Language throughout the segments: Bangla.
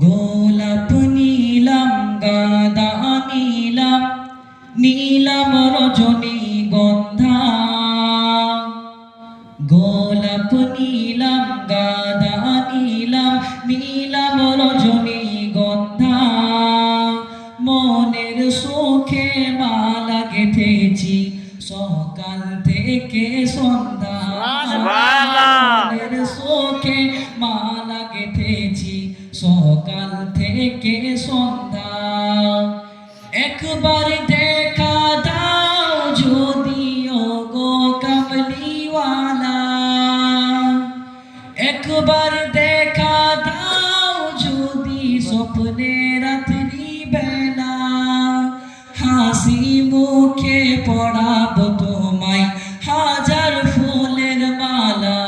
গোলাপ নীলাম গাঁদা নীলাম, নীলাম রজনীগন্ধা। গোলাপ নীলাম গাঁদা নীলাম, নীলাম রজনীগন্ধা। মনের সুখে মালা গেঁথেছি সকাল থেকে সন্ধ্যা। মনের সুখে মালা গেঁথেছি সকাল থেকে সন্ধ্যা। একবার দেখা দাও যদি ওগো কামলিওয়ালা, একবার দেখা দাও যদি স্বপ্নে রাত্রি বেলা। হাসি মুখে পড়াবো তোমায় হাজার ফুলের মালা।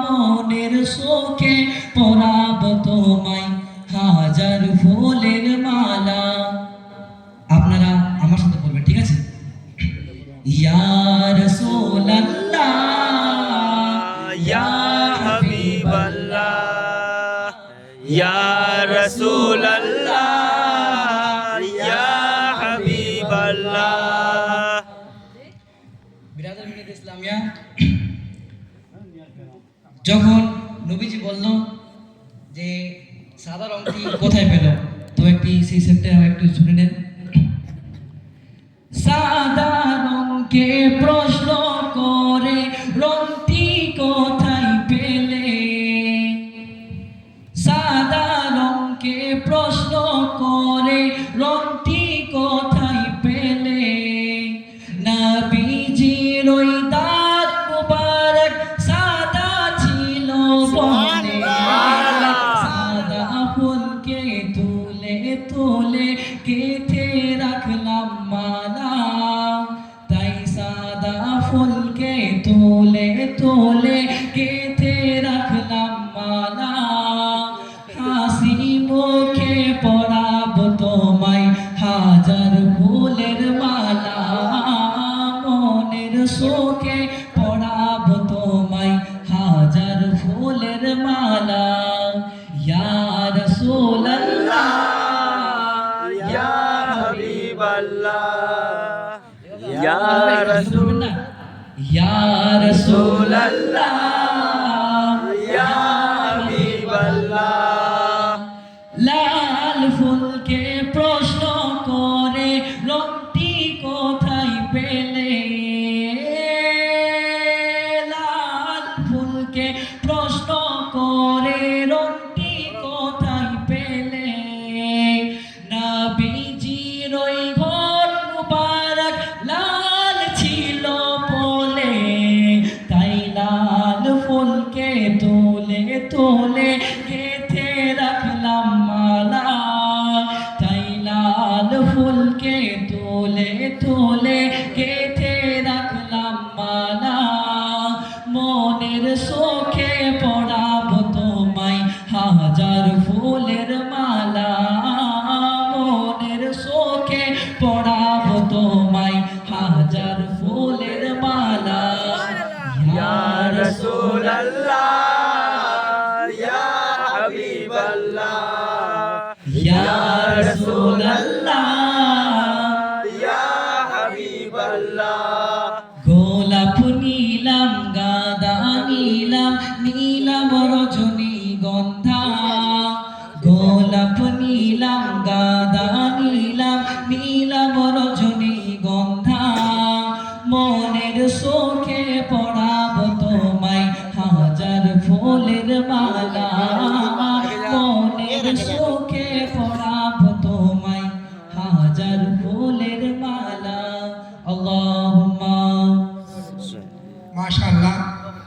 মনের সুখে পড়াবো তোমায় হাজার ফুলের মালা। আপনারা আমার সাথে বলবেন, ঠিক আছে? ইয়া রাসূলুল্লাহ ইয়া হাবিবাল্লাহ, ইয়া রাসূলুল্লাহ, ইয়া হাবিবাল্লাহ। বিরাদার মিলাদ ইসলামিয়া, যখন নবীজি বলল যে সাদা রংটি কোথায় পেল, তো একটি সেই সেটটা একটু শুনে নেন। সাদা রংকে প্রশ্ন করে রংটি কোথায় পেলে, সাদা রংকে প্রশ্ন করে রংটি কোথায় পেলে। নবীজির ওই দাঁত মুবারক সাদা ছিল বলে, সাদা ফুলকে তুলে তুলে গেঁথে রাখলাম মালা। তাই সাদা ফুলকে তুলে তুলে গেঁথে রাখলাম মালা। হাসি মুখে পড়াবো তোমায় হাজার ফুলের মালা। মনের সুখে পড়াবো তোমায় হাজার ফুলের মালা। ইয়া রাসূলুল্লাহ ইয়া হাবিবাল্লাহ, ইয়া রাসূল, ইয়া রাসূলুল্লাহ ইয়া হাবিবাল্লাহ। লাল ফুলকে প্রশ্ন করে রংটি কোথায় পেলে, লাল ফুলকে প্রশ্ন করে রংটি কোথায় পেলে। নবীজির ওই ঘর মুবারক লাল ছিল বলে, তাই লাল ফুলকে তুলে তুলে গেঁথে রাখলাম মালা। তাই লাল ফুলকে তুলে তুলে গেঁথে রাখলাম মালা। মনের সুখে পড়াবো তোমায় হাজার ফুলের মালা। মনের সুখে পড়াবো তোমায় হাজার ফুলের মালা। ইয়া রাসূলুল্লাহ ইয়া হাবিবাল্লাহ, ইয়া রাসূলুল্লাহ ইয়া হাবিবাল্লাহ। গোলাপ নীলাম গাঁদা নীলাম, নীলাম রজনীগন্ধা। গোলাপ নীলাম গাঁদা নীলাম, নীলাম রজনীগন্ধা। মনের সুখে পড়াবো তোমায় হাজার ফুলের মালা।